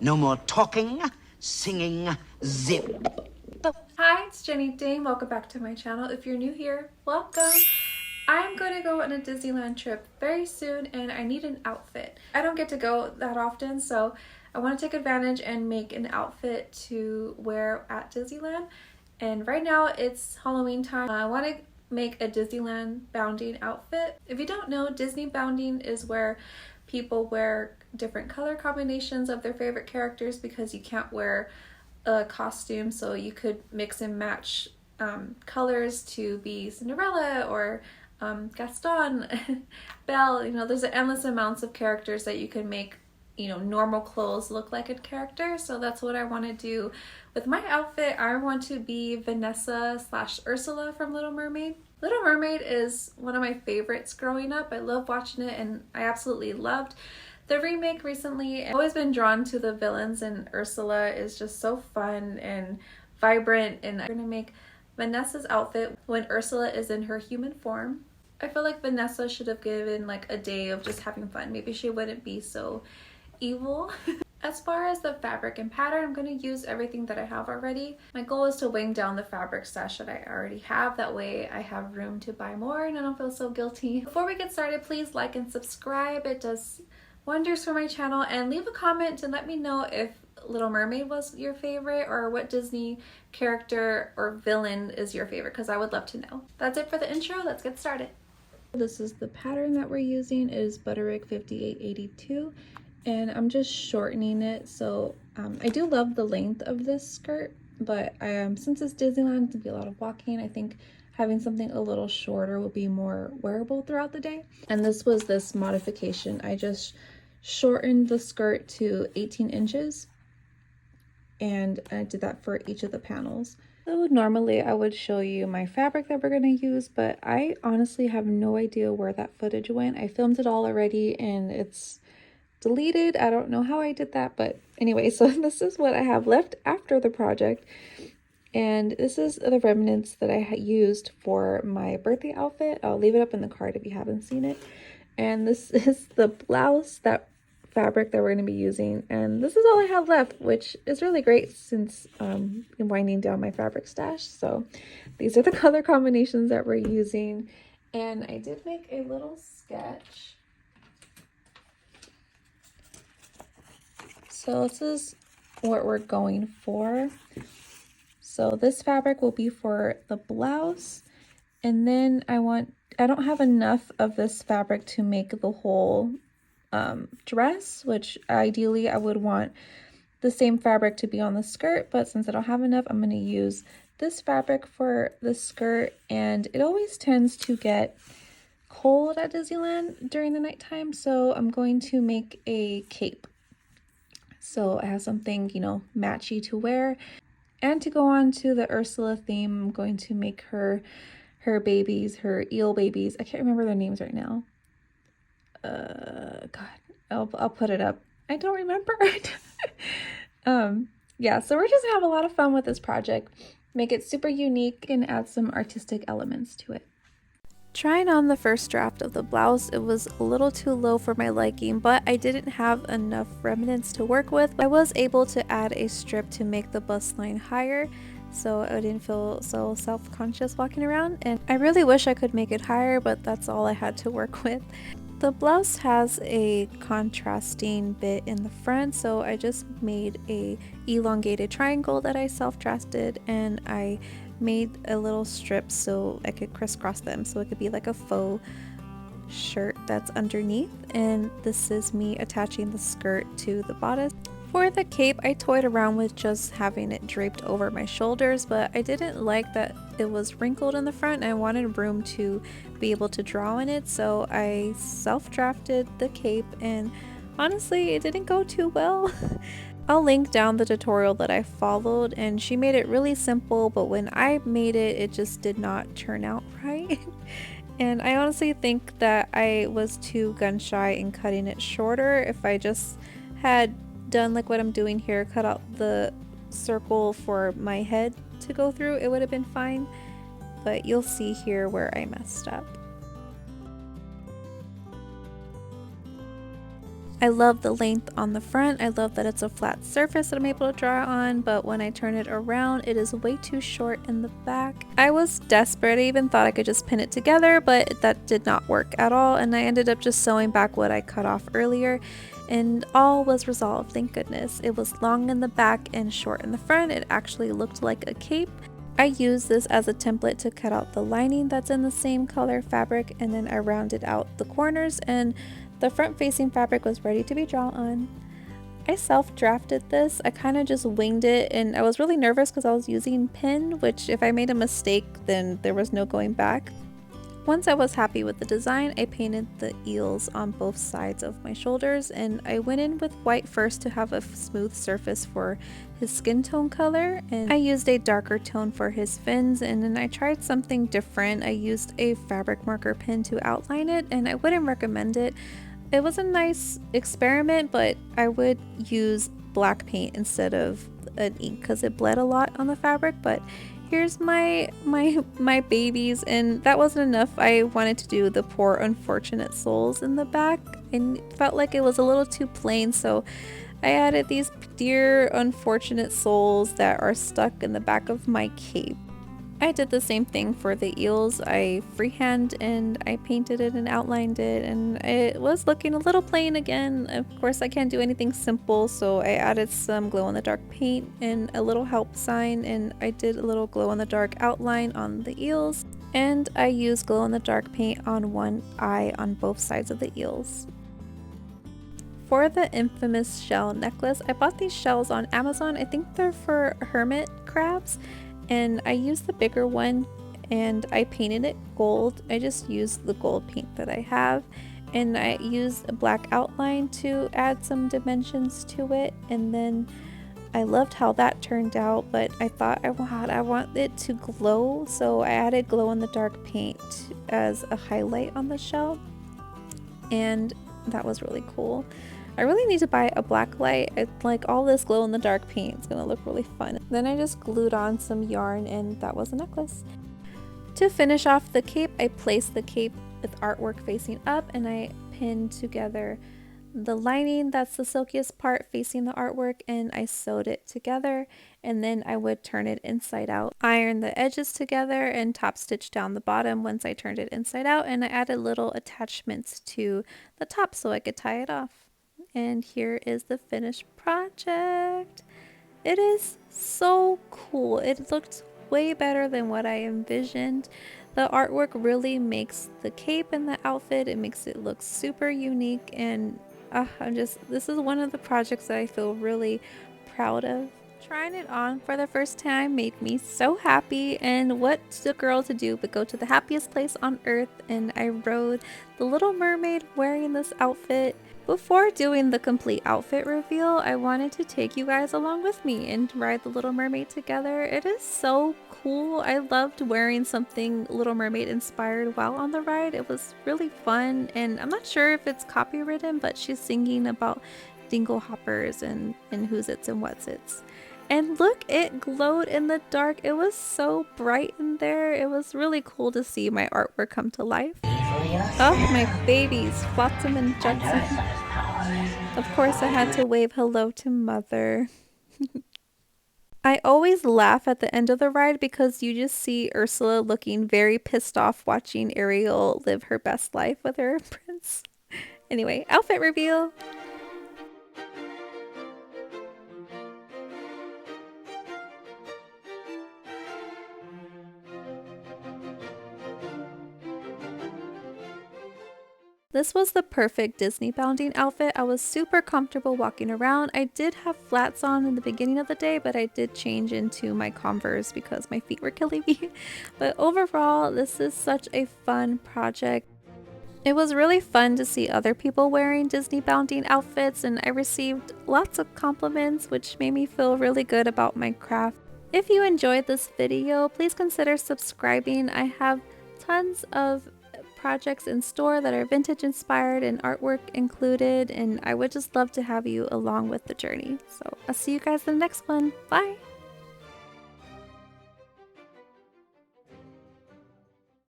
No more talking, singing, zip. Hi, it's Jenny Dane. Welcome back to my channel. If you're new here, welcome. I'm going to go on a Disneyland trip very soon and I need an outfit. I don't get to go that often, so I want to take advantage and make an outfit to wear at Disneyland. And right now it's Halloween time. I want to make a Disneyland bounding outfit. If you don't know, Disney bounding is where people wear different color combinations of their favorite characters because you can't wear a costume, so you could mix and match colors to be Cinderella or Gaston, Belle. You know, there's endless amounts of characters that you can make, you know, normal clothes look like a character. So that's what I want to do with my outfit. I want to be Vanessa / Ursula from Little Mermaid. Little Mermaid is one of my favorites growing up. I love watching it and I absolutely loved the remake recently. I've always been drawn to the villains, and Ursula is just so fun and vibrant, and I'm gonna make Vanessa's outfit when Ursula is in her human form. I feel like Vanessa should have given like a day of just having fun. Maybe she wouldn't be so evil. As far as the fabric and pattern, I'm going to use everything that I have already. My goal is to wing down the fabric stash that I already have. That way I have room to buy more and I don't feel so guilty. Before we get started, please like and subscribe. It does wonders for my channel, and leave a comment to let me know if Little Mermaid was your favorite or what Disney character or villain is your favorite, because I would love to know. That's it for the intro. Let's get started. This is the pattern that we're using. It is Butterick 5882, and I'm just shortening it. So I do love the length of this skirt, but since it's Disneyland, it's gonna be a lot of walking. I think having something a little shorter will be more wearable throughout the day. And this was this modification. I just shortened the skirt to 18 inches and I did that for each of the panels. So normally I would show you my fabric that we're going to use, but I honestly have no idea where that footage went. I filmed it all already and it's deleted. I don't know how I did that, but anyway, so this is what I have left after the project. And this is the remnants that I used for my birthday outfit. I'll leave it up in the card if you haven't seen it. And this is the blouse, that fabric that we're going to be using. And this is all I have left, which is really great since I'm winding down my fabric stash. So these are the color combinations that we're using. And I did make a little sketch. So this is what we're going for. So this fabric will be for the blouse, and then I don't have enough of this fabric to make the whole dress, which ideally I would want the same fabric to be on the skirt, but since I don't have enough, I'm going to use this fabric for the skirt. And it always tends to get cold at Disneyland during the nighttime, so I'm going to make a cape. So I have something, you know, matchy to wear. And to go on to the Ursula theme, I'm going to make her babies, her eel babies. I can't remember their names right now. God, I'll put it up. I don't remember. Yeah, so we're just gonna have a lot of fun with this project. Make it super unique and add some artistic elements to it. Trying on the first draft of the blouse, it was a little too low for my liking, but I didn't have enough remnants to work with. I was able to add a strip to make the bust line higher, so I didn't feel so self-conscious walking around, and I really wish I could make it higher, but that's all I had to work with. The blouse has a contrasting bit in the front, so I just made a elongated triangle that I self-drafted, and I made a little strip so I could crisscross them so it could be like a faux shirt that's underneath. And this is me attaching the skirt to the bodice. For the cape, I toyed around with just having it draped over my shoulders, but I didn't like that it was wrinkled in the front and I wanted room to be able to draw in it, so I self-drafted the cape, and honestly it didn't go too well. I'll link down the tutorial that I followed, and she made it really simple, but when I made it, it just did not turn out right. And I honestly think that I was too gun shy in cutting it shorter. If I just had done like what I'm doing here, cut out the circle for my head to go through, it would have been fine. But you'll see here where I messed up. I love the length on the front. I love that it's a flat surface that I'm able to draw on, but when I turn it around, it is way too short in the back. I was desperate. I even thought I could just pin it together, but that did not work at all, and I ended up just sewing back what I cut off earlier, and all was resolved, thank goodness. It was long in the back and short in the front. It actually looked like a cape. I used this as a template to cut out the lining that's in the same color fabric, and then I rounded out the corners, and the front facing fabric was ready to be drawn on. I self-drafted this. I kind of just winged it, and I was really nervous because I was using pin, which if I made a mistake then there was no going back. Once I was happy with the design, I painted the eels on both sides of my shoulders, and I went in with white first to have a smooth surface for his skin tone color, and I used a darker tone for his fins, and then I tried something different. I used a fabric marker pen to outline it, and I wouldn't recommend it. It was a nice experiment, but I would use black paint instead of an ink because it bled a lot on the fabric. But here's my babies, and that wasn't enough. I wanted to do the poor unfortunate souls in the back, and felt like it was a little too plain, so I added these dear unfortunate souls that are stuck in the back of my cape. I did the same thing for the eels. I freehand and I painted it and outlined it, and it was looking a little plain again. Of course I can't do anything simple, so I added some glow-in-the-dark paint and a little help sign, and I did a little glow-in-the-dark outline on the eels, and I used glow-in-the-dark paint on one eye on both sides of the eels. For the infamous shell necklace, I bought these shells on Amazon. I think they're for hermit crabs, and I used the bigger one and I painted it gold. I just used the gold paint that I have, and I used a black outline to add some dimensions to it, and then I loved how that turned out, but I thought I want it to glow, so I added glow-in-the-dark paint as a highlight on the shell, and that was really cool. I really need to buy a black light. Like all this glow in the dark paint. It's gonna look really fun. Then I just glued on some yarn, and that was a necklace. To finish off the cape, I placed the cape with artwork facing up, and I pinned together the lining, that's the silkiest part, facing the artwork, and I sewed it together, and then I would turn it inside out, iron the edges together, and top stitch down the bottom once I turned it inside out, and I added little attachments to the top so I could tie it off. And here is the finished project. It is so cool. It looked way better than what I envisioned. The artwork really makes the cape and the outfit, it makes it look super unique, and this is one of the projects that I feel really proud of. Trying it on for the first time made me so happy, and what's a girl to do but go to the happiest place on earth, and I rode the Little Mermaid wearing this outfit. Before doing the complete outfit reveal, I wanted to take you guys along with me and ride the Little Mermaid together. It is so cool. I loved wearing something Little Mermaid inspired while on the ride. It was really fun, and I'm not sure if it's copywritten, but she's singing about dingle hoppers and who's its and what's its. And look, it glowed in the dark. It was so bright in there. It was really cool to see my artwork come to life. Oh, my babies, Flotsam and Jetsam. Of course, I had to wave hello to Mother. I always laugh at the end of the ride because you just see Ursula looking very pissed off watching Ariel live her best life with her prince. Anyway, outfit reveal. This was the perfect Disney bounding outfit. I was super comfortable walking around. I did have flats on in the beginning of the day, but I did change into my Converse because my feet were killing me. But overall, this is such a fun project. It was really fun to see other people wearing Disney bounding outfits, and I received lots of compliments, which made me feel really good about my craft. If you enjoyed this video, please consider subscribing. I have tons of projects in store that are vintage inspired and artwork included, and I would just love to have you along with the journey. So I'll see you guys in the next one. Bye!